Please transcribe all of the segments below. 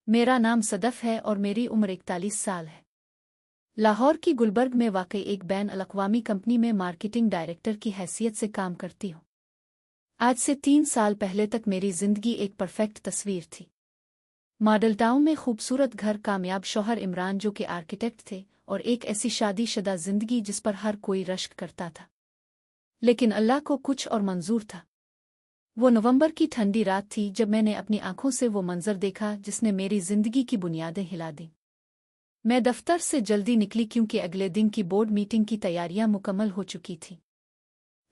मेरा नाम सदफ है और मेरी उम्र 41 साल है। लाहौर की गुलबर्ग में वाकई एक बैन अल-अक़वामी कंपनी में मार्केटिंग डायरेक्टर की हैसियत से काम करती हूँ। आज से 3 साल पहले तक मेरी जिंदगी एक परफेक्ट तस्वीर थी। मॉडल टाउन में खूबसूरत घर, कामयाब शौहर इमरान जो कि आर्किटेक्ट थे, और एक ऐसी शादीशुदा जिंदगी जिस पर हर कोई रश्क करता था। लेकिन अल्लाह को कुछ और मंजूर था। वो नवंबर की ठंडी रात थी जब मैंने अपनी आंखों से वो मंजर देखा जिसने मेरी जिंदगी की बुनियादें हिला दी। मैं दफ्तर से जल्दी निकली क्योंकि अगले दिन की बोर्ड मीटिंग की तैयारियां मुकम्मल हो चुकी थीं।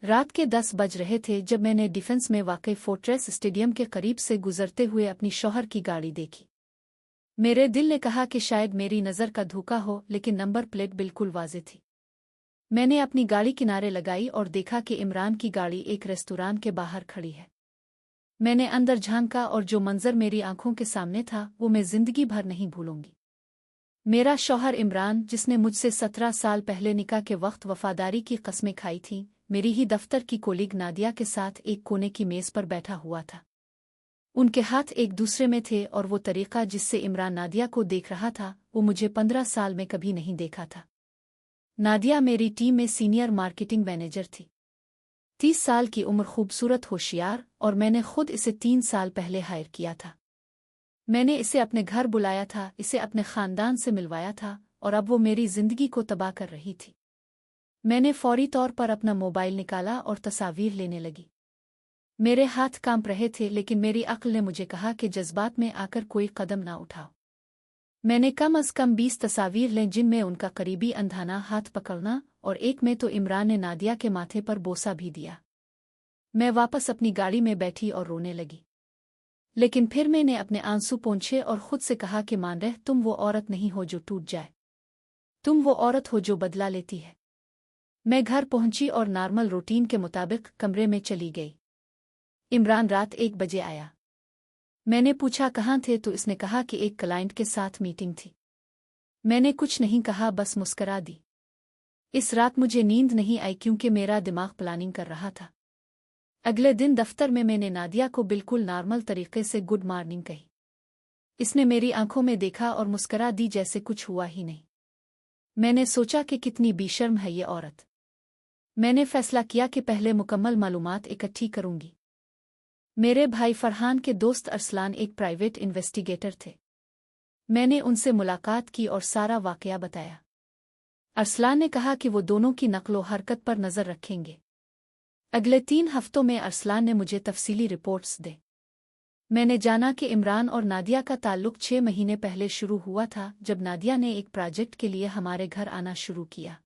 रात के 10 बज रहे थे जब मैंने डिफेंस में वाकई फोर्ट्रेस स्टेडियम के करीब से गुजरते हुए अपनी शौहर की गाड़ी देखी। मेरे दिल ने कहा कि शायद मेरी नज़र का धोखा हो, लेकिन नंबर प्लेट बिल्कुल वाज़ेह थी। मैंने अपनी गाड़ी किनारे लगाई और देखा कि इमरान की गाड़ी एक रेस्तोरां के बाहर खड़ी है। मैंने अंदर झांका और जो मंजर मेरी आंखों के सामने था वो मैं जिंदगी भर नहीं भूलूंगी। मेरा शौहर इमरान, जिसने मुझसे 17 साल पहले निकाह के वक्त वफादारी की कस्में खाई थीं, मेरी ही दफ्तर की कोलीग नादिया के साथ एक कोने की मेज पर बैठा हुआ था। उनके हाथ एक दूसरे में थे और वो तरीका जिससे इमरान नादिया को देख रहा था वो मुझे 15 साल में कभी नहीं देखा था। नादिया मेरी टीम में सीनियर मार्केटिंग मैनेजर थी। 30 साल की उम्र, खूबसूरत, होशियार, और मैंने खुद इसे 3 साल पहले हायर किया था। मैंने इसे अपने घर बुलाया था, इसे अपने खानदान से मिलवाया था, और अब वो मेरी जिंदगी को तबाह कर रही थी। मैंने फौरी तौर पर अपना मोबाइल निकाला और तस्वीर लेने लगी। मेरे हाथ कांप रहे थे, लेकिन मेरी अक्ल ने मुझे कहा कि जज्बात में आकर कोई कदम ना उठाओ। मैंने कम अज कम 20 तस्वीर लें जिनमें उनका करीबी अंधाना हाथ पकड़ना, और एक में तो इमरान ने नादिया के माथे पर बोसा भी दिया। मैं वापस अपनी गाड़ी में बैठी और रोने लगी। लेकिन फिर मैंने अपने आंसू पोंछे और खुद से कहा कि मान रह, तुम वो औरत नहीं हो जो टूट जाए, तुम वो औरत हो जो बदला लेती है। मैं घर पहुंची और नॉर्मल रूटीन के मुताबिक कमरे में चली गई। इमरान रात 1 बजे आया। मैंने पूछा कहाँ थे, तो इसने कहा कि एक क्लाइंट के साथ मीटिंग थी। मैंने कुछ नहीं कहा, बस मुस्करा दी। इस रात मुझे नींद नहीं आई क्योंकि मेरा दिमाग प्लानिंग कर रहा था। अगले दिन दफ्तर में मैंने नादिया को बिल्कुल नॉर्मल तरीके से गुड मॉर्निंग कही। इसने मेरी आंखों में देखा और मुस्करा दी जैसे कुछ हुआ ही नहीं। मैंने सोचा कि कितनी बेशर्म है ये औरत। मैंने फैसला किया कि पहले मुकम्मल मालूमात इकट्ठी करूंगी। मेरे भाई फरहान के दोस्त अरसलान एक प्राइवेट इन्वेस्टिगेटर थे। मैंने उनसे मुलाकात की और सारा वाकया बताया। अरसलान ने कहा कि वो दोनों की नकलो हरकत पर नज़र रखेंगे। अगले 3 हफ्तों में अरसलान ने मुझे तफसीली रिपोर्ट्स दे। मैंने जाना कि इमरान और नादिया का ताल्लुक 6 महीने पहले शुरू हुआ था, जब नादिया ने एक प्रोजेक्ट के लिए हमारे घर आना शुरू किया।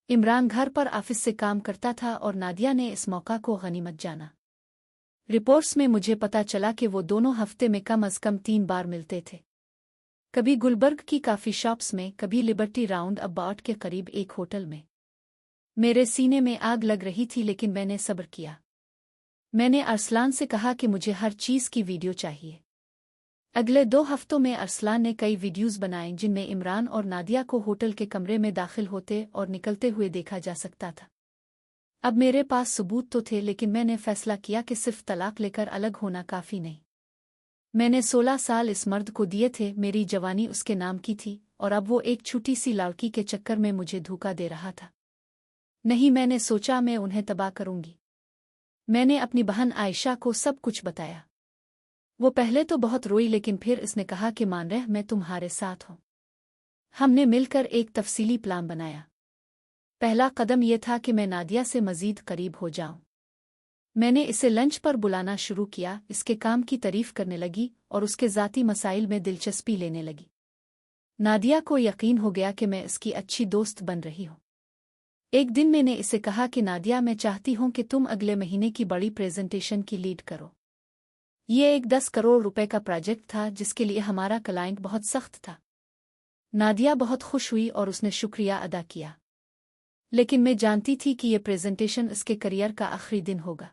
इमरान घर पर ऑफिस से काम करता था और नादिया ने इस मौका को गनीमत जाना। रिपोर्ट्स में मुझे पता चला कि वो दोनों हफ्ते में कम अज कम 3 बार मिलते थे। कभी गुलबर्ग की काफ़ी शॉप्स में, कभी लिबर्टी राउंड अबाउट के करीब एक होटल में। मेरे सीने में आग लग रही थी, लेकिन मैंने सब्र किया। मैंने अरसलान से कहा कि मुझे हर चीज़ की वीडियो चाहिए। अगले 2 हफ्तों में अरसलान ने कई वीडियोज़ बनाए जिनमें इमरान और नादिया को होटल के कमरे में दाखिल होते और निकलते हुए देखा जा सकता था। अब मेरे पास सबूत तो थे, लेकिन मैंने फैसला किया कि सिर्फ तलाक लेकर अलग होना काफ़ी नहीं। मैंने 16 साल इस मर्द को दिए थे, मेरी जवानी उसके नाम की थी, और अब वो एक छोटी सी लड़की के चक्कर में मुझे धोखा दे रहा था। नहीं, मैंने सोचा मैं उन्हें तबाह करूंगी। मैंने अपनी बहन आयशा को सब कुछ बताया। वो पहले तो बहुत रोई, लेकिन फिर इसने कहा कि मान रह, मैं तुम्हारे साथ हूं। हमने मिलकर एक तफसीली प्लान बनाया। पहला कदम यह था कि मैं नादिया से मजीद करीब हो जाऊं। मैंने इसे लंच पर बुलाना शुरू किया, इसके काम की तारीफ करने लगी और उसके ज़ाती मसाइल में दिलचस्पी लेने लगी। नादिया को यकीन हो गया कि मैं इसकी अच्छी दोस्त बन रही हूं। एक दिन मैंने इसे कहा कि नादिया, मैं चाहती हूं कि तुम अगले महीने की बड़ी प्रेजेंटेशन की लीड करो। ये एक 10 करोड़ रुपए का प्रोजेक्ट था जिसके लिए हमारा क्लाइंट बहुत सख्त था। नादिया बहुत खुश हुई और उसने शुक्रिया अदा किया। लेकिन मैं जानती थी कि यह प्रेजेंटेशन इसके करियर का आखिरी दिन होगा।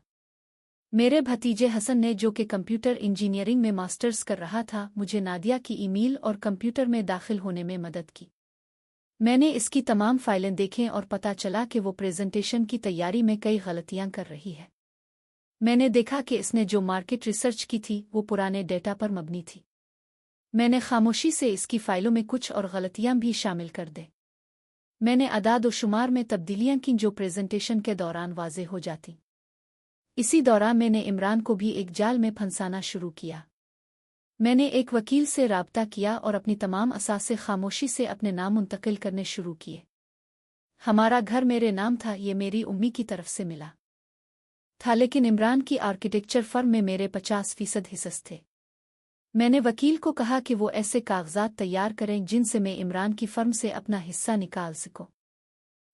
मेरे भतीजे हसन ने, जो कि कंप्यूटर इंजीनियरिंग में मास्टर्स कर रहा था, मुझे नादिया की ईमेल और कंप्यूटर में दाखिल होने में मदद की। मैंने इसकी तमाम फाइलें देखें और पता चला कि वो प्रेजेंटेशन की तैयारी में कई गलतियां कर रही है। मैंने देखा कि इसने जो मार्केट रिसर्च की थी वो पुराने डेटा पर मबनी थी। मैंने खामोशी से इसकी फाइलों में कुछ और गलतियां भी शामिल कर दे। मैंने अदाद व शुमार में तब्दीलियां की जो प्रेजेंटेशन के दौरान वाजे हो जाती। इसी दौरान मैंने इमरान को भी एक जाल में फंसाना शुरू किया। मैंने एक वकील से राब्ता किया और अपनी तमाम असासे खामोशी से अपने नाम मुंतकिल करने शुरू किए। हमारा घर मेरे नाम था, ये मेरी उम्मी की तरफ से मिला था, लेकिन इमरान की आर्किटेक्चर फर्म में मेरे 50% हिस्से थे। मैंने वकील को कहा कि वो ऐसे कागजात तैयार करें जिनसे मैं इमरान की फर्म से अपना हिस्सा निकाल सकूं।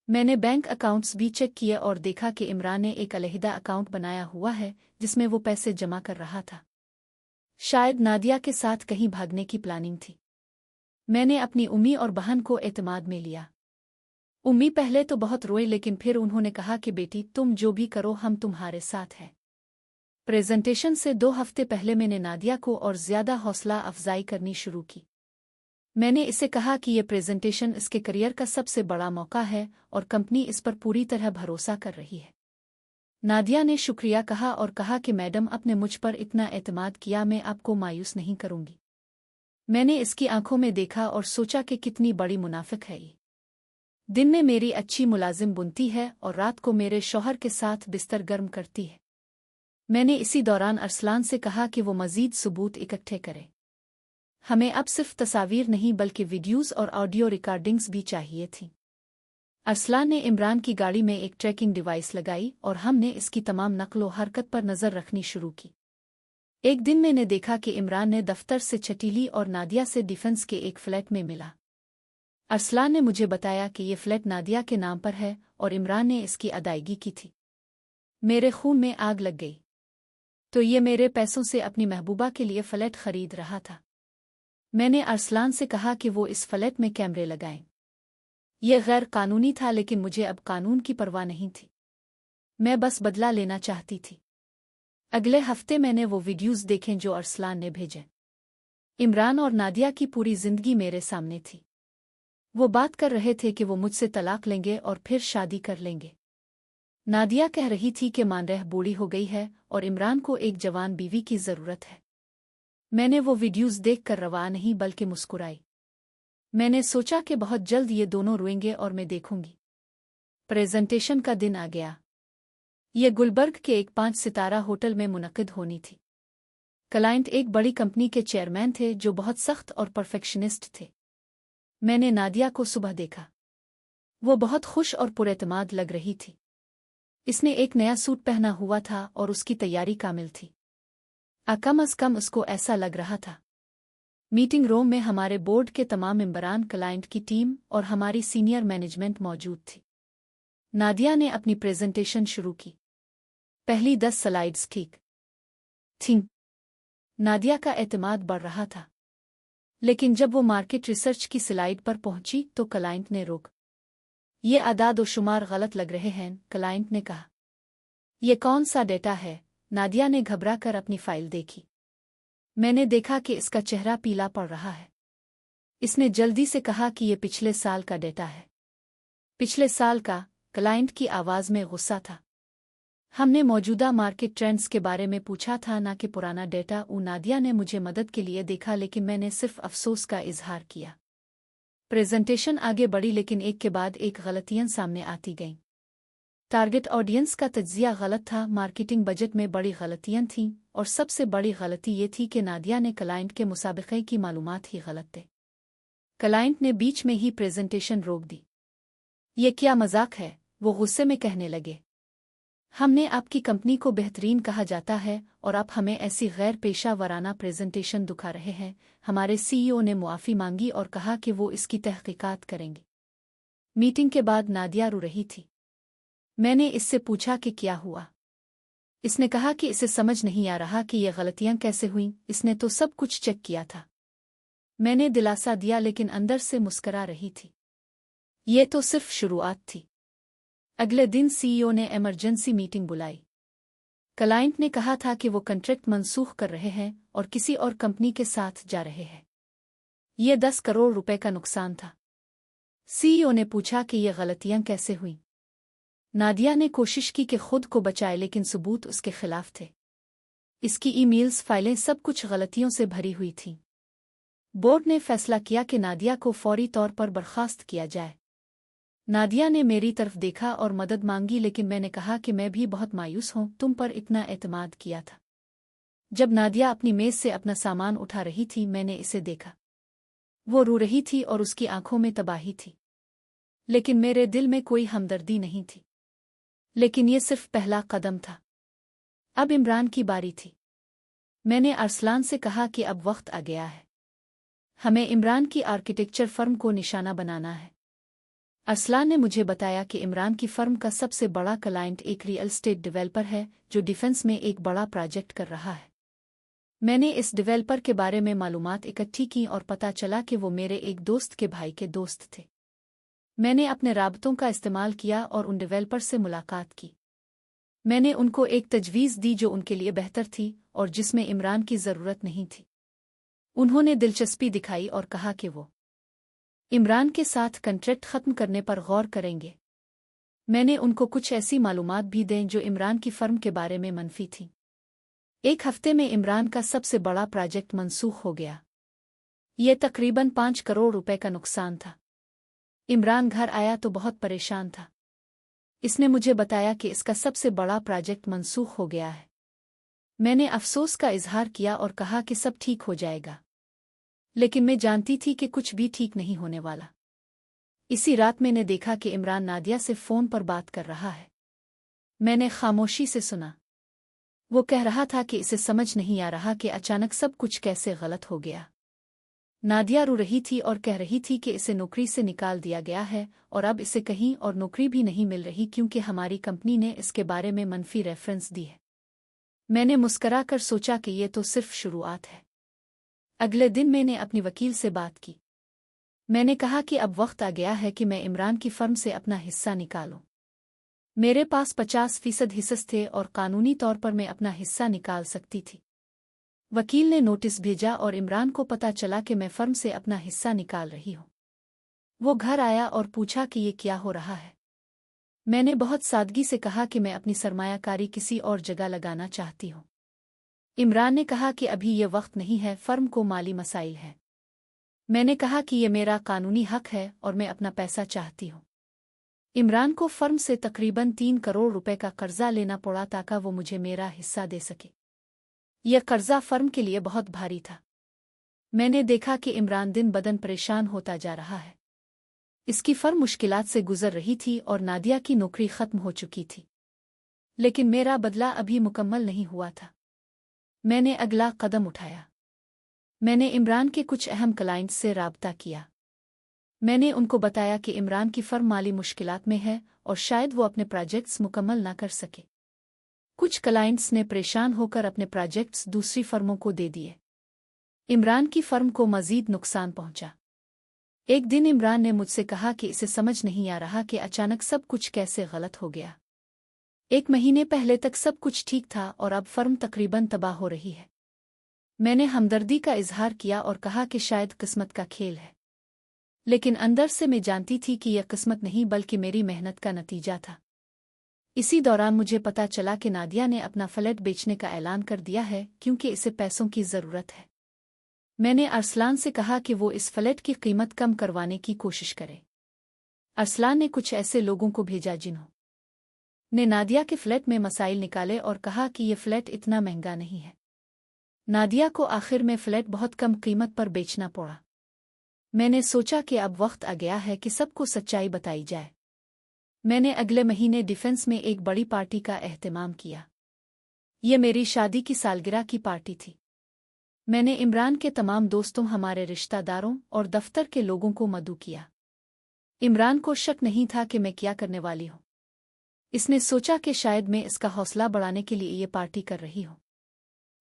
मैंने बैंक अकाउंट्स भी चेक किए और देखा कि इमरान ने एक अलहदा अकाउंट बनाया हुआ है जिसमें वो पैसे जमा कर रहा था। शायद नादिया के साथ कहीं भागने की प्लानिंग थी। मैंने अपनी उम्मी और बहन को एतमाद में लिया। उम्मी पहले तो बहुत रोई, लेकिन फिर उन्होंने कहा कि बेटी, तुम जो भी करो हम तुम्हारे साथ हैं। प्रेजेंटेशन से 2 हफ्ते पहले मैंने नादिया को और ज़्यादा हौसला अफजाई करनी शुरू की। मैंने इसे कहा कि यह प्रेजेंटेशन इसके करियर का सबसे बड़ा मौका है और कंपनी इस पर पूरी तरह भरोसा कर रही है। नादिया ने शुक्रिया कहा और कहा कि मैडम, आपने मुझ पर इतना एतमाद किया, मैं आपको मायूस नहीं करूंगी। मैंने इसकी आंखों में देखा और सोचा कि कितनी बड़ी मुनाफिक है ये। दिन में मेरी अच्छी मुलाजिम बुनती है और रात को मेरे शौहर के साथ बिस्तर गर्म करती है। मैंने इसी दौरान अरसलान से कहा कि वो मज़ीद सबूत इकट्ठे करे। हमें अब सिर्फ तस्वीर नहीं बल्कि वीडियोज़ और ऑडियो रिकॉर्डिंग्स भी चाहिए थीं। अरसलान ने इमरान की गाड़ी में एक ट्रैकिंग डिवाइस लगाई और हमने इसकी तमाम नकलो हरकत पर नज़र रखनी शुरू की। एक दिन मैंने देखा कि इमरान ने दफ्तर से छटीली और नादिया से डिफेंस के एक फ्लैट में मिला। अरसलान ने मुझे बताया कि ये फ्लैट नादिया के नाम पर है और इमरान ने इसकी अदायगी की थी। मेरे खून में आग लग गई। तो ये मेरे पैसों से अपनी महबूबा के लिए फ्लैट खरीद रहा था। मैंने अरसलान से कहा कि वो इस फ्लैट में कैमरे लगाएं। यह गैर कानूनी था, लेकिन मुझे अब कानून की परवाह नहीं थी। मैं बस बदला लेना चाहती थी। अगले हफ्ते मैंने वो वीडियोज़ देखे जो अरसलान ने भेजे। इमरान और नादिया की पूरी जिंदगी मेरे सामने थी। वो बात कर रहे थे कि वो मुझसे तलाक लेंगे और फिर शादी कर लेंगे। नादिया कह रही थी कि मानरेह बूढ़ी हो गई है और इमरान को एक जवान बीवी की ज़रूरत है। मैंने वो वीडियोज़ देखकर रवा नहीं बल्कि मुस्कुराई। मैंने सोचा कि बहुत जल्द ये दोनों रोएंगे और मैं देखूंगी। प्रेजेंटेशन का दिन आ गया। ये गुलबर्ग के एक 5 सितारा होटल में मुनक्किद होनी थी। क्लाइंट एक बड़ी कंपनी के चेयरमैन थे जो बहुत सख्त और परफेक्शनिस्ट थे। मैंने नादिया को सुबह देखा। वो बहुत खुश और पुरएतमाद लग रही थी। इसने एक नया सूट पहना हुआ था और उसकी तैयारी कामिल थी। कम अज कम उसको ऐसा लग रहा था। मीटिंग रूम में हमारे बोर्ड के तमाम मेंबरान, क्लाइंट की टीम और हमारी सीनियर मैनेजमेंट मौजूद थी। नादिया ने अपनी प्रेजेंटेशन शुरू की। पहली 10 स्लाइड्स ठीक थीं। नादिया का एतमाद बढ़ रहा था, लेकिन जब वो मार्केट रिसर्च की स्लाइड पर पहुंची तो क्लाइंट ने रोक। ये अदाद व शुमार गलत लग रहे हैं, क्लाइंट ने कहा। ये कौन सा डेटा है? नादिया ने घबरा कर अपनी फाइल देखी। मैंने देखा कि इसका चेहरा पीला पड़ रहा है। इसने जल्दी से कहा कि ये पिछले साल का डेटा है। पिछले साल का? क्लाइंट की आवाज़ में गुस्सा था। हमने मौजूदा मार्केट ट्रेंड्स के बारे में पूछा था, ना कि पुराना डेटा। नादिया ने मुझे मदद के लिए देखा, लेकिन मैंने सिर्फ अफसोस का इजहार किया। प्रेजेंटेशन आगे बढ़ी, लेकिन एक के बाद एक गलतियां सामने आती गईं। टारगेट ऑडियंस का तज्जिया गलत था, मार्केटिंग बजट में बड़ी गलतियां थीं और सबसे बड़ी गलती ये थी कि नादिया ने क्लाइंट के मुसाबिक़े की मालूमात ही गलत थे। क्लाइंट ने बीच में ही प्रेजेंटेशन रोक दी। ये क्या मजाक है? वो गुस्से में कहने लगे। हमने आपकी कंपनी को बेहतरीन कहा जाता है और आप हमें ऐसी गैर पेशा वराना प्रेजेंटेशन दिखा रहे हैं। हमारे सीईओ ने मुआफ़ी मांगी और कहा कि वो इसकी तहकीकात करेंगे। मीटिंग के बाद नादिया रो रही थी। मैंने इससे पूछा कि क्या हुआ। इसने कहा कि इसे समझ नहीं आ रहा कि ये गलतियां कैसे हुईं, इसने तो सब कुछ चेक किया था। मैंने दिलासा दिया, लेकिन अंदर से मुस्करा रही थी। ये तो सिर्फ शुरुआत थी। अगले दिन सीईओ ने इमरजेंसी मीटिंग बुलाई। क्लाइंट ने कहा था कि वो कॉन्ट्रैक्ट मनसूख कर रहे हैं और किसी और कंपनी के साथ जा रहे हैं। ये 10 करोड़ रुपए का नुकसान था। सीईओ ने पूछा कि ये गलतियां कैसे हुईं। नादिया ने कोशिश की कि खुद को बचाए, लेकिन सबूत उसके खिलाफ थे। इसकी ईमेल्स, फाइलें, सब कुछ गलतियों से भरी हुई थीं। बोर्ड ने फैसला किया कि नादिया को फौरी तौर पर बर्खास्त किया जाए। नादिया ने मेरी तरफ देखा और मदद मांगी, लेकिन मैंने कहा कि मैं भी बहुत मायूस हूं, तुम पर इतना एतमाद किया था। जब नादिया अपनी मेज से अपना सामान उठा रही थी, मैंने इसे देखा। वो रो रही थी और उसकी आंखों में तबाही थी, लेकिन मेरे दिल में कोई हमदर्दी नहीं थी। लेकिन ये सिर्फ पहला कदम था। अब इमरान की बारी थी। मैंने अरसलान से कहा कि अब वक्त आ गया है, हमें इमरान की आर्किटेक्चर फर्म को निशाना बनाना है। अरसलान ने मुझे बताया कि इमरान की फर्म का सबसे बड़ा क्लाइंट एक रियल एस्टेट डेवलपर है जो डिफेंस में एक बड़ा प्रोजेक्ट कर रहा है। मैंने इस डेवलपर के बारे में मालूमात इकट्ठी की और पता चला कि वो मेरे एक दोस्त के भाई के दोस्त थे। मैंने अपने राबतों का इस्तेमाल किया और उन डेवलपर से मुलाकात की। मैंने उनको एक तजवीज़ दी जो उनके लिए बेहतर थी और जिसमें इमरान की ज़रूरत नहीं थी। उन्होंने दिलचस्पी दिखाई और कहा कि वो इमरान के साथ कॉन्ट्रैक्ट ख़त्म करने पर गौर करेंगे। मैंने उनको कुछ ऐसी मालूमात भी दें जो इमरान की फर्म के बारे में मनफी थी। एक हफ्ते में इमरान का सबसे बड़ा प्रोजेक्ट मनसूख हो गया। यह तकरीबन 5 करोड़ रुपए का नुकसान था। इमरान घर आया तो बहुत परेशान था। इसने मुझे बताया कि इसका सबसे बड़ा प्रोजेक्ट मनसूख हो गया है। मैंने अफसोस का इजहार किया और कहा कि सब ठीक हो जाएगा, लेकिन मैं जानती थी कि कुछ भी ठीक नहीं होने वाला। इसी रात मैंने देखा कि इमरान नादिया से फ़ोन पर बात कर रहा है। मैंने खामोशी से सुना। वो कह रहा था कि इसे समझ नहीं आ रहा कि अचानक सब कुछ कैसे गलत हो गया। नादिया रो रही थी और कह रही थी कि इसे नौकरी से निकाल दिया गया है और अब इसे कहीं और नौकरी भी नहीं मिल रही क्योंकि हमारी कंपनी ने इसके बारे में मनफी रेफरेंस दी है। मैंने मुस्कराकर सोचा कि ये तो सिर्फ शुरुआत है। अगले दिन मैंने अपनी वकील से बात की। मैंने कहा कि अब वक्त आ गया है कि मैं इमरान की फर्म से अपना हिस्सा निकालूं। मेरे पास 50% हिस्से थे और कानूनी तौर पर मैं अपना हिस्सा निकाल सकती थी। वकील ने नोटिस भेजा और इमरान को पता चला कि मैं फर्म से अपना हिस्सा निकाल रही हूं। वो घर आया और पूछा कि ये क्या हो रहा है। मैंने बहुत सादगी से कहा कि मैं अपनी सरमायाकारी किसी और जगह लगाना चाहती हूं। इमरान ने कहा कि अभी ये वक्त नहीं है, फर्म को माली मसाइल है। मैंने कहा कि ये मेरा कानूनी हक है और मैं अपना पैसा चाहती हूं। इमरान को फर्म से तकरीबन 3 करोड़ रुपए का कर्जा लेना पड़ा ताकि वो मुझे मेरा हिस्सा दे सके। यह कर्जा फर्म के लिए बहुत भारी था। मैंने देखा कि इमरान दिन बदन परेशान होता जा रहा है। इसकी फर्म मुश्किलात से गुजर रही थी और नादिया की नौकरी खत्म हो चुकी थी। लेकिन मेरा बदला अभी मुकम्मल नहीं हुआ था। मैंने अगला कदम उठाया। मैंने इमरान के कुछ अहम क्लाइंट्स से राब्ता किया। मैंने उनको बताया कि इमरान की फर्म माली मुश्किलात में है और शायद वो अपने प्रोजेक्ट्स मुकम्मल ना कर सके। कुछ क्लाइंट्स ने परेशान होकर अपने प्रोजेक्ट्स दूसरी फर्मों को दे दिए। इमरान की फर्म को मज़ीद नुकसान पहुंचा। एक दिन इमरान ने मुझसे कहा कि इसे समझ नहीं आ रहा कि अचानक सब कुछ कैसे गलत हो गया। 1 महीने पहले तक सब कुछ ठीक था और अब फर्म तकरीबन तबाह हो रही है। मैंने हमदर्दी का इजहार किया और कहा कि शायद किस्मत का खेल है, लेकिन अंदर से मैं जानती थी कि यह किस्मत नहीं बल्कि मेरी मेहनत का नतीजा था। इसी दौरान मुझे पता चला कि नादिया ने अपना फ्लैट बेचने का ऐलान कर दिया है क्योंकि इसे पैसों की ज़रूरत है। मैंने अरसलान से कहा कि वो इस फ्लैट की कीमत कम करवाने की कोशिश करे। अरसलान ने कुछ ऐसे लोगों को भेजा जिन्होंने नादिया के फ्लैट में मसाइल निकाले और कहा कि ये फ्लैट इतना महंगा नहीं है। नादिया को आखिर में फ्लैट बहुत कम कीमत पर बेचना पड़ा। मैंने सोचा कि अब वक्त आ गया है कि सबको सच्चाई बताई जाए। मैंने अगले महीने डिफेंस में एक बड़ी पार्टी का एहतमाम किया। ये मेरी शादी की सालगिरह की पार्टी थी। मैंने इमरान के तमाम दोस्तों, हमारे रिश्तेदारों और दफ्तर के लोगों को मदऊ किया। इमरान को शक नहीं था कि मैं क्या करने वाली हूं। इसने सोचा कि शायद मैं इसका हौसला बढ़ाने के लिए ये पार्टी कर रही हूं।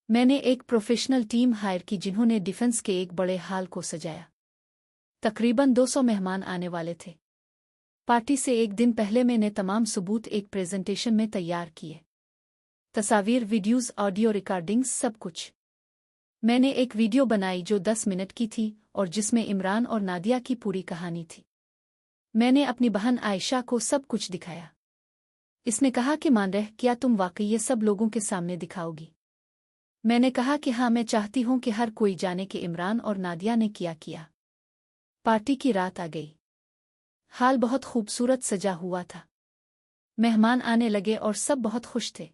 मैंने एक प्रोफेशनल टीम हायर की जिन्होंने डिफेंस के एक बड़े हाल को सजाया। तकरीबन 200 मेहमान आने वाले थे। पार्टी से एक दिन पहले मैंने तमाम सबूत एक प्रेजेंटेशन में तैयार किए। तस्वीर, वीडियोज़, ऑडियो रिकॉर्डिंग्स, सब कुछ। मैंने एक वीडियो बनाई जो 10 मिनट की थी और जिसमें इमरान और नादिया की पूरी कहानी थी। मैंने अपनी बहन आयशा को सब कुछ दिखाया। इसने कहा कि मान रह, क्या तुम वाकई ये सब लोगों के सामने दिखाओगी? मैंने कहा कि हाँ, मैं चाहती हूँ कि हर कोई जाने कि इमरान और नादिया ने क्या किया। पार्टी की रात आ गई। हाल बहुत खूबसूरत सजा हुआ था। मेहमान आने लगे और सब बहुत खुश थे।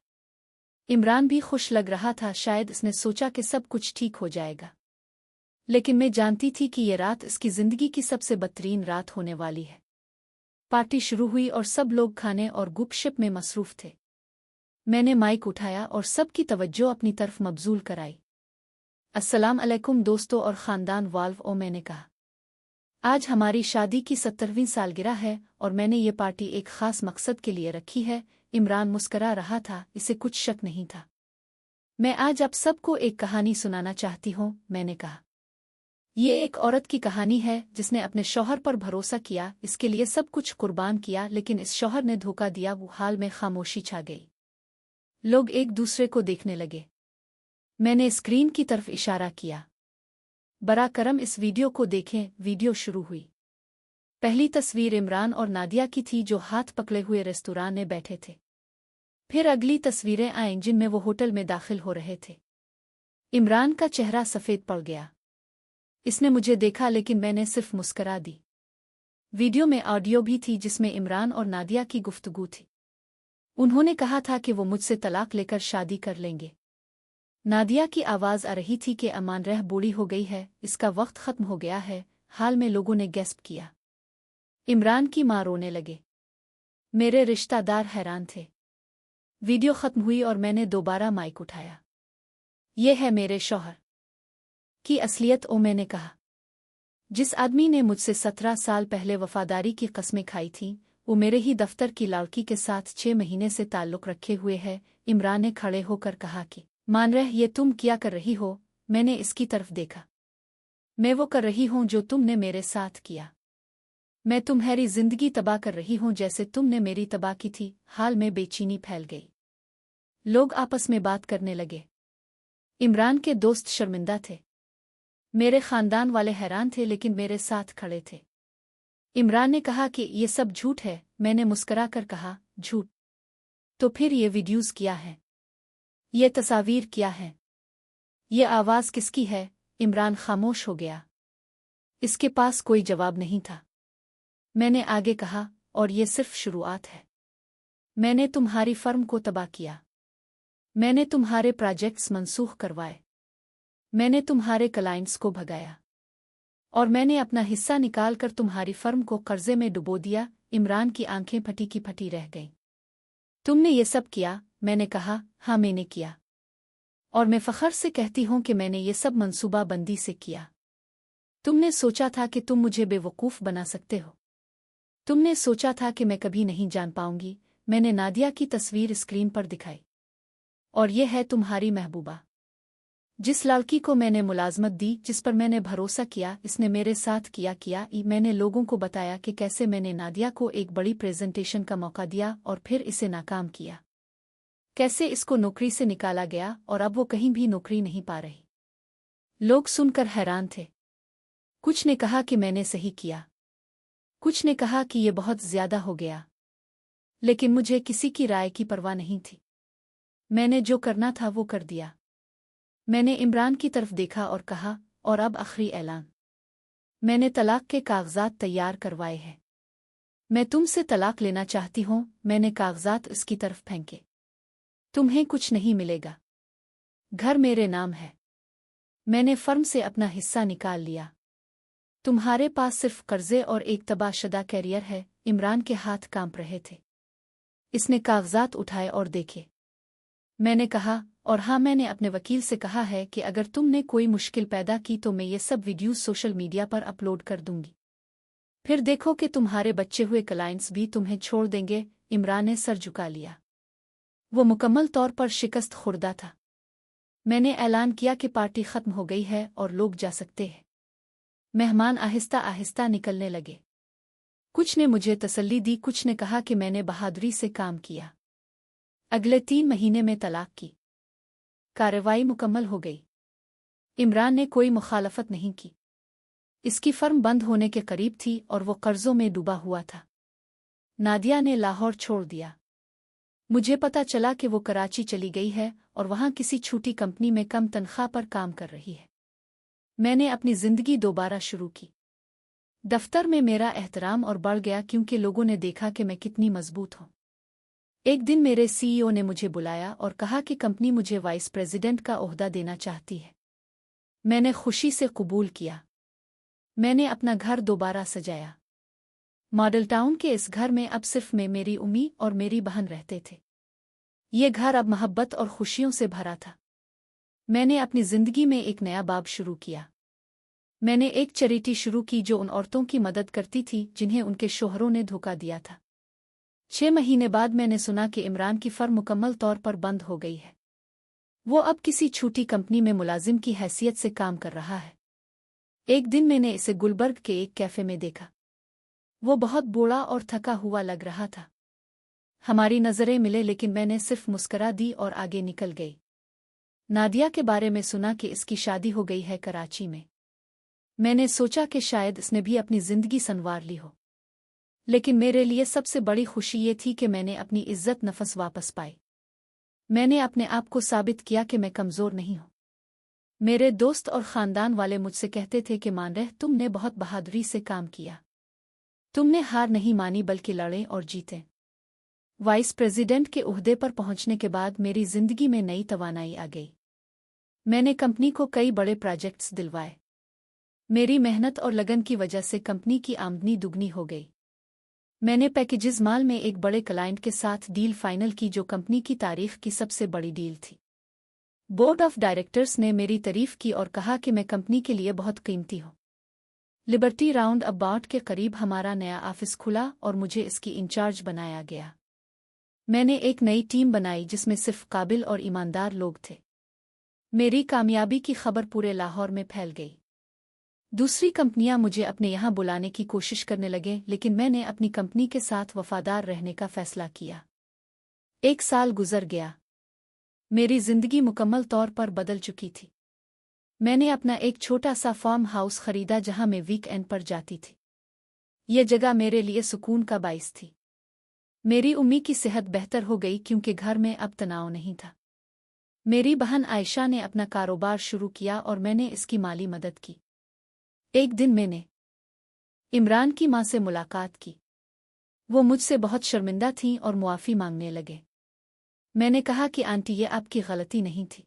इमरान भी खुश लग रहा था, शायद इसने सोचा कि सब कुछ ठीक हो जाएगा। लेकिन मैं जानती थी कि ये रात इसकी जिंदगी की सबसे बदतरीन रात होने वाली है। पार्टी शुरू हुई और सब लोग खाने और गुपशप में मसरूफ थे। मैंने माइक उठाया और सबकी तवज्जो अपनी तरफ मबजूल कराई। अस्सलाम अलैकुम दोस्तों और ख़ानदान वाल्व, मैंने कहा, आज हमारी शादी की 70वीं सालगिरह है और मैंने ये पार्टी एक ख़ास मकसद के लिए रखी है। इमरान मुस्करा रहा था, इसे कुछ शक नहीं था। मैं आज आप सबको एक कहानी सुनाना चाहती हूँ, मैंने कहा। ये एक औरत की कहानी है जिसने अपने शौहर पर भरोसा किया, इसके लिए सब कुछ कुर्बान किया, लेकिन इस शौहर ने धोखा दिया। वो हाल में खामोशी छा गई। लोग एक दूसरे को देखने लगे। मैंने स्क्रीन की तरफ इशारा किया। बरा करम इस वीडियो को देखें। वीडियो शुरू हुई। पहली तस्वीर इमरान और नादिया की थी, जो हाथ पकड़े हुए रेस्तोरां में बैठे थे। फिर अगली तस्वीरें आईं जिनमें वो होटल में दाखिल हो रहे थे। इमरान का चेहरा सफ़ेद पड़ गया। इसने मुझे देखा, लेकिन मैंने सिर्फ मुस्करा दी। वीडियो में ऑडियो भी थी जिसमें इमरान और नादिया की गुफ्तगू थी। उन्होंने कहा था कि वो मुझसे तलाक लेकर शादी कर लेंगे। नादिया की आवाज़ आ रही थी कि अमान रह बूढ़ी हो गई है, इसका वक्त ख़त्म हो गया है। हाल में लोगों ने गैस्प किया। इमरान की मां रोने लगे। मेरे रिश्तेदार हैरान थे। वीडियो ख़त्म हुई और मैंने दोबारा माइक उठाया। ये है मेरे शौहर की असलियत, मैंने कहा। जिस आदमी ने मुझसे 17 साल पहले वफादारी की कस्में खाई थीं, वो मेरे ही दफ्तर की लड़की के साथ 6 महीने से ताल्लुक़ रखे हुए है। इमरान ने खड़े होकर कहा कि मान रह, ये तुम क्या कर रही हो? मैंने इसकी तरफ देखा। मैं वो कर रही हूँ जो तुमने मेरे साथ किया। मैं तुम्हारी जिंदगी तबाह कर रही हूँ जैसे तुमने मेरी तबाह की थी। हाल में बेचैनी फैल गई। लोग आपस में बात करने लगे। इमरान के दोस्त शर्मिंदा थे। मेरे खानदान वाले हैरान थे, लेकिन मेरे साथ खड़े थे। इमरान ने कहा कि ये सब झूठ है। मैंने मुस्करा कर कहा, झूठ? तो फिर ये वीडियोज़ क्या है? ये तस्वीर क्या है? ये आवाज़ किसकी है? इमरान खामोश हो गया। इसके पास कोई जवाब नहीं था। मैंने आगे कहा, और ये सिर्फ शुरुआत है। मैंने तुम्हारी फर्म को तबाह किया। मैंने तुम्हारे प्रोजेक्ट्स मनसूख करवाए। मैंने तुम्हारे क्लाइंट्स को भगाया। और मैंने अपना हिस्सा निकाल कर तुम्हारी फर्म को कर्जे में डुबो दिया। इमरान की आंखें फटी की फटी रह गईं। तुमने ये सब किया? मैंने कहा, हाँ मैंने किया। और मैं फ़ख्र से कहती हूँ कि मैंने ये सब मंसूबा बंदी से किया। तुमने सोचा था कि तुम मुझे बेवकूफ़ बना सकते हो। तुमने सोचा था कि मैं कभी नहीं जान पाऊंगी। मैंने नादिया की तस्वीर स्क्रीन पर दिखाई। और ये है तुम्हारी महबूबा। जिस लड़की को मैंने मुलाजमत दी, जिस पर मैंने भरोसा किया, इसने मेरे साथ किया। मैंने लोगों को बताया कि कैसे मैंने नादिया को एक बड़ी प्रेजेंटेशन का मौका दिया और फिर इसे नाकाम किया। कैसे इसको नौकरी से निकाला गया और अब वो कहीं भी नौकरी नहीं पा रही। लोग सुनकर हैरान थे। कुछ ने कहा कि मैंने सही किया। कुछ ने कहा कि ये बहुत ज्यादा हो गया। लेकिन मुझे किसी की राय की परवाह नहीं थी। मैंने जो करना था वो कर दिया। मैंने इमरान की तरफ देखा और कहा, और अब आखिरी ऐलान। मैंने तलाक के कागजात तैयार करवाए हैं। मैं तुमसे तलाक लेना चाहती हूँ। मैंने कागजात उसकी तरफ फेंके। तुम्हें कुछ नहीं मिलेगा। घर मेरे नाम है। मैंने फर्म से अपना हिस्सा निकाल लिया। तुम्हारे पास सिर्फ कर्जे और एक तबाहशुदा कैरियर है। इमरान के हाथ कांप रहे थे। इसने कागजात उठाए और देखे। मैंने कहा, और हाँ, मैंने अपने वकील से कहा है कि अगर तुमने कोई मुश्किल पैदा की तो मैं ये सब वीडियोस सोशल मीडिया पर अपलोड कर दूंगी। फिर देखो कि तुम्हारे बच्चे हुए क्लाइंट्स भी तुम्हें छोड़ देंगे। इमरान ने सर झुका लिया। वो मुकम्मल तौर पर शिकस्त खुर्दा था। मैंने ऐलान किया कि पार्टी खत्म हो गई है और लोग जा सकते हैं। मेहमान आहिस्ता आहिस्ता निकलने लगे। कुछ ने मुझे तसल्ली दी, कुछ ने कहा कि मैंने बहादुरी से काम किया। अगले 3 महीने में तलाक की कार्रवाई मुकम्मल हो गई। इमरान ने कोई मुखालफत नहीं की। इसकी फर्म बंद होने के करीब थी और वो कर्जों में डूबा हुआ था। नादिया ने लाहौर छोड़ दिया। मुझे पता चला कि वो कराची चली गई है और वहाँ किसी छोटी कंपनी में कम तनख्वाह पर काम कर रही है। मैंने अपनी जिंदगी दोबारा शुरू की। दफ्तर में मेरा एहतराम और बढ़ गया क्योंकि लोगों ने देखा कि मैं कितनी मजबूत हूँ। एक दिन मेरे सीईओ ने मुझे बुलाया और कहा कि कंपनी मुझे वाइस प्रेसिडेंट का ओहदा देना चाहती है। मैंने खुशी से कबूल किया। मैंने अपना घर दोबारा सजाया। मॉडल टाउन के इस घर में अब सिर्फ मैं, मेरी उम्मी और मेरी बहन रहते थे। ये घर अब मोहब्बत और खुशियों से भरा था। मैंने अपनी जिंदगी में एक नया बाब शुरू किया। मैंने एक चैरिटी शुरू की जो उन औरतों की मदद करती थी जिन्हें उनके शोहरों ने धोखा दिया था। 6 महीने बाद मैंने सुना कि इमरान की फर्म मुकम्मल तौर पर बंद हो गई है। वो अब किसी छोटी कंपनी में मुलाजिम की हैसियत से काम कर रहा है। एक दिन मैंने इसे गुलबर्ग के एक कैफे में देखा। वो बहुत बूढ़ा और थका हुआ लग रहा था। हमारी नज़रें मिले लेकिन मैंने सिर्फ मुस्करा दी और आगे निकल गई। नादिया के बारे में सुना कि इसकी शादी हो गई है कराची में। मैंने सोचा कि शायद इसने भी अपनी जिंदगी संवार ली हो। लेकिन मेरे लिए सबसे बड़ी खुशी ये थी कि मैंने अपनी इज्जत नफस वापस पाई। मैंने अपने आप को साबित किया कि मैं कमज़ोर नहीं हूँ। मेरे दोस्त और ख़ानदान वाले मुझसे कहते थे कि मान रह, तुमने बहुत बहादुरी से काम किया। तुमने हार नहीं मानी बल्कि लड़े और जीते। वाइस प्रेसिडेंट के ओहदे पर पहुंचने के बाद मेरी जिंदगी में नई तवानाई आ गई। मैंने कंपनी को कई बड़े प्रोजेक्ट्स दिलवाए। मेरी मेहनत और लगन की वजह से कंपनी की आमदनी दुगनी हो गई। मैंने पैकेजेस माल में एक बड़े क्लाइंट के साथ डील फाइनल की जो कंपनी की तारीख की सबसे बड़ी डील थी। बोर्ड ऑफ डायरेक्टर्स ने मेरी तारीफ की और कहा कि मैं कंपनी के लिए बहुत कीमती हूँ। लिबर्टी राउंड अबाउट के करीब हमारा नया ऑफिस खुला और मुझे इसकी इंचार्ज बनाया गया। मैंने एक नई टीम बनाई जिसमें सिर्फ काबिल और ईमानदार लोग थे। मेरी कामयाबी की खबर पूरे लाहौर में फैल गई। दूसरी कंपनियां मुझे अपने यहाँ बुलाने की कोशिश करने लगे लेकिन मैंने अपनी कंपनी के साथ वफादार रहने का फैसला किया। 1 साल गुजर गया। मेरी जिंदगी मुकम्मल तौर पर बदल चुकी थी। मैंने अपना एक छोटा सा फार्म हाउस खरीदा जहां मैं वीकेंड पर जाती थी। यह जगह मेरे लिए सुकून का बाइस थी। मेरी उम्मी की सेहत बेहतर हो गई क्योंकि घर में अब तनाव नहीं था। मेरी बहन आयशा ने अपना कारोबार शुरू किया और मैंने इसकी माली मदद की। एक दिन मैंने इमरान की मां से मुलाकात की। वो मुझसे बहुत शर्मिंदा थीं और मुआफ़ी मांगने लगे। मैंने कहा कि आंटी, ये आपकी गलती नहीं थी।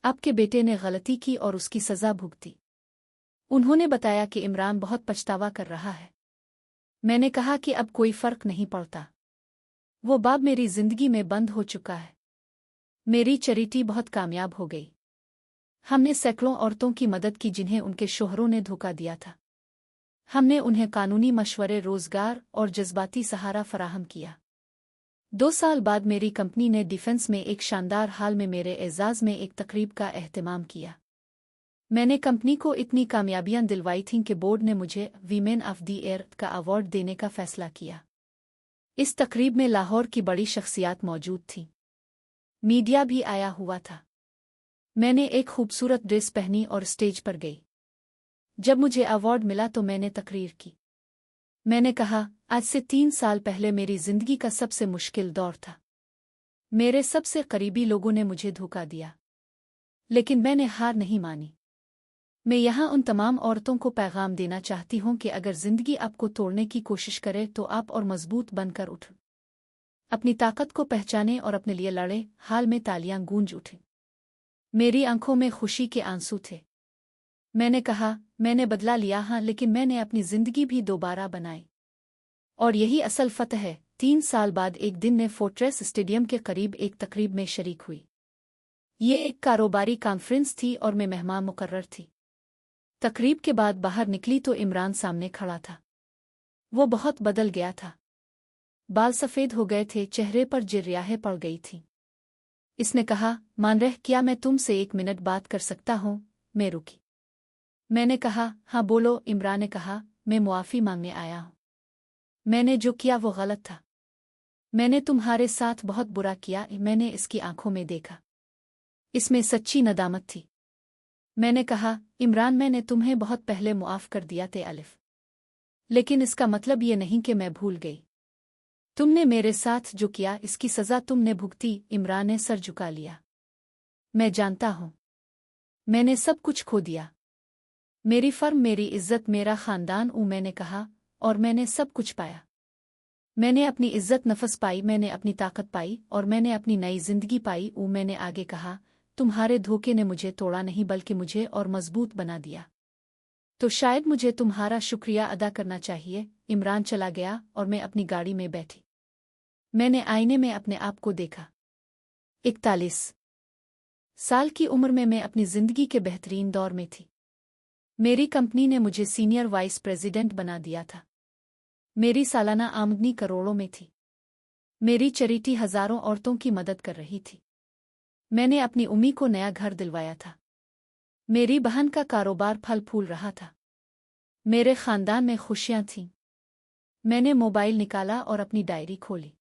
आपके बेटे ने गलती की और उसकी सज़ा भुगती। उन्होंने बताया कि इमरान बहुत पछतावा कर रहा है। मैंने कहा कि अब कोई फ़र्क नहीं पड़ता। वो बाब मेरी जिंदगी में बंद हो चुका है। मेरी चैरिटी बहुत कामयाब हो गई। हमने सैकड़ों औरतों की मदद की जिन्हें उनके शोहरों ने धोखा दिया था। हमने उन्हें कानूनी मशवरे, रोजगार और जज्बाती सहारा फराहम किया। 2 साल बाद मेरी कंपनी ने डिफेंस में एक शानदार हाल में मेरे एजाज़ में एक तकरीब का एहतमाम किया। मैंने कंपनी को इतनी कामयाबियां दिलवाई थीं कि बोर्ड ने मुझे वीमेन ऑफ द ईयर का अवार्ड देने का फैसला किया। इस तकरीब में लाहौर की बड़ी शख्सियात मौजूद थीं। मीडिया भी आया हुआ था। मैंने एक खूबसूरत ड्रेस पहनी और स्टेज पर गई। जब मुझे अवार्ड मिला तो मैंने तकरीर की। मैंने कहा, आज से 3 साल पहले मेरी जिंदगी का सबसे मुश्किल दौर था। मेरे सबसे करीबी लोगों ने मुझे धोखा दिया, लेकिन मैंने हार नहीं मानी। मैं यहाँ उन तमाम औरतों को पैगाम देना चाहती हूँ कि अगर जिंदगी आपको तोड़ने की कोशिश करे तो आप और मजबूत बनकर उठें। अपनी ताकत को पहचानें और अपने लिए लड़ें। हाल में तालियां गूंज उठीं। मेरी आंखों में खुशी के आंसू थे। मैंने कहा, मैंने बदला लिया, हाँ, लेकिन मैंने अपनी जिंदगी भी दोबारा बनाई। और यही असल फतह है। 3 साल बाद एक दिन ने फोर्ट्रेस स्टेडियम के करीब एक तकरीब में शरीक हुई। ये एक कारोबारी कॉन्फ्रेंस थी और मैं मेहमान मुकर्रर थी। तकरीब के बाद बाहर निकली तो इमरान सामने खड़ा था। वो बहुत बदल गया था। बाल सफ़ेद हो गए थे, चेहरे पर जिर्याहें पड़ गई थीं। इसने कहा, मान रह, क्या मैं तुमसे 1 मिनट बात कर सकता हूँ? मैं रुकी। मैंने कहा, हाँ बोलो। इमरान ने कहा, मैं मुआफ़ी मांगने आया हूँ। मैंने जो किया वो गलत था। मैंने तुम्हारे साथ बहुत बुरा किया। मैंने इसकी आंखों में देखा। इसमें सच्ची नदामत थी। मैंने कहा, इमरान, मैंने तुम्हें बहुत पहले मुआफ़ कर दिया थे अलिफ, लेकिन इसका मतलब ये नहीं कि मैं भूल गई। तुमने मेरे साथ जो किया इसकी सज़ा तुमने भुगती। इमरान ने सर झुका लिया। मैं जानता हूँ। मैंने सब कुछ खो दिया। मेरी फर्म, मेरी इज्जत, मेरा खानदान। मैंने कहा, और मैंने सब कुछ पाया। मैंने अपनी इज्जत नफस पाई, मैंने अपनी ताकत पाई, और मैंने अपनी नई जिंदगी पाई। मैंने आगे कहा, तुम्हारे धोखे ने मुझे तोड़ा नहीं बल्कि मुझे और मजबूत बना दिया। तो शायद मुझे तुम्हारा शुक्रिया अदा करना चाहिए। इमरान चला गया और मैं अपनी गाड़ी में बैठी। मैंने आईने में अपने आप को देखा। 41 साल की उम्र में मैं अपनी जिंदगी के बेहतरीन दौर में थी। मेरी कंपनी ने मुझे सीनियर वाइस प्रेसिडेंट बना दिया था। मेरी सालाना आमदनी करोड़ों में थी। मेरी चैरिटी हजारों औरतों की मदद कर रही थी। मैंने अपनी उम्मी को नया घर दिलवाया था। मेरी बहन का कारोबार फल फूल रहा था। मेरे खानदान में खुशियां थीं। मैंने मोबाइल निकाला और अपनी डायरी खोली।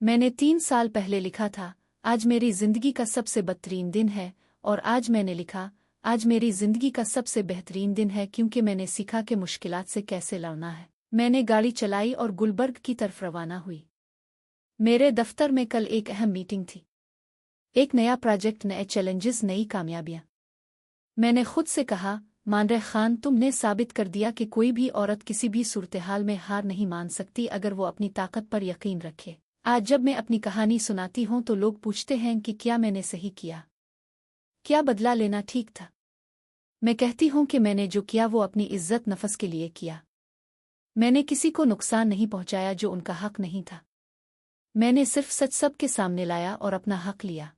मैंने 3 साल पहले लिखा था, आज मेरी जिंदगी का सबसे बदतरीन दिन है। और आज मैंने लिखा, आज मेरी जिंदगी का सबसे बेहतरीन दिन है, क्योंकि मैंने सीखा कि मुश्किलात से कैसे लड़ना है। मैंने गाड़ी चलाई और गुलबर्ग की तरफ रवाना हुई। मेरे दफ्तर में कल एक अहम मीटिंग थी। एक नया प्रोजेक्ट, नए चैलेंजेस, नई कामयाबियां। मैंने खुद से कहा, मानरे खान, तुमने साबित कर दिया कि कोई भी औरत किसी भी सूरत-ए-हाल में हार नहीं मान सकती अगर वो अपनी ताकत पर यकीन रखे। आज जब मैं अपनी कहानी सुनाती हूं तो लोग पूछते हैं कि क्या मैंने सही किया, क्या बदला लेना ठीक था। मैं कहती हूं कि मैंने जो किया वो अपनी इज्जत नफस के लिए किया। मैंने किसी को नुकसान नहीं पहुंचाया जो उनका हक नहीं था। मैंने सिर्फ सच सबके सामने लाया और अपना हक लिया।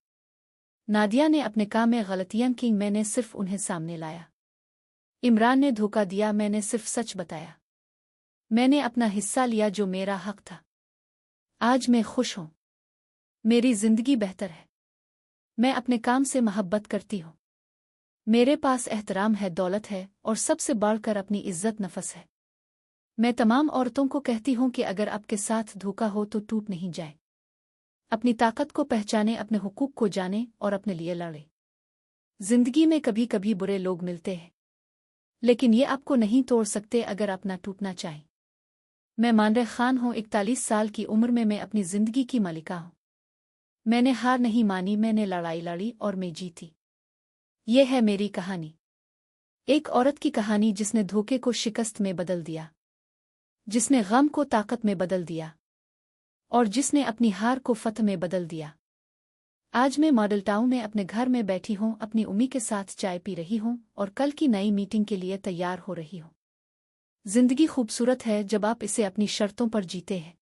नादिया ने अपने काम में गलतियां की, मैंने सिर्फ उन्हें सामने लाया। इमरान ने धोखा दिया, मैंने सिर्फ सच बताया। मैंने अपना हिस्सा लिया जो मेरा हक था। आज मैं खुश हूं। मेरी जिंदगी बेहतर है। मैं अपने काम से मोहब्बत करती हूं। मेरे पास एहतराम है, दौलत है, और सबसे बढ़कर अपनी इज्जत नफस है। मैं तमाम औरतों को कहती हूं कि अगर आपके साथ धोखा हो तो टूट नहीं जाए। अपनी ताकत को पहचाने, अपने हुकूक को जाने और अपने लिए लड़े। जिंदगी में कभी कभी बुरे लोग मिलते हैं, लेकिन ये आपको नहीं तोड़ सकते अगर आप ना टूटना चाहें। मैं मानरे खान हूं। 41 साल की उम्र में मैं अपनी जिंदगी की मालिका हूं। मैंने हार नहीं मानी, मैंने लड़ाई लड़ी और मैं जीती। ये है मेरी कहानी। एक औरत की कहानी जिसने धोखे को शिकस्त में बदल दिया, जिसने गम को ताकत में बदल दिया, और जिसने अपनी हार को फतह में बदल दिया। आज मैं मॉडल टाउन में अपने घर में बैठी हूं, अपनी उम्मी के साथ चाय पी रही हूं और कल की नई मीटिंग के लिए तैयार हो रही हूं। जिंदगी खूबसूरत है जब आप इसे अपनी शर्तों पर जीते हैं।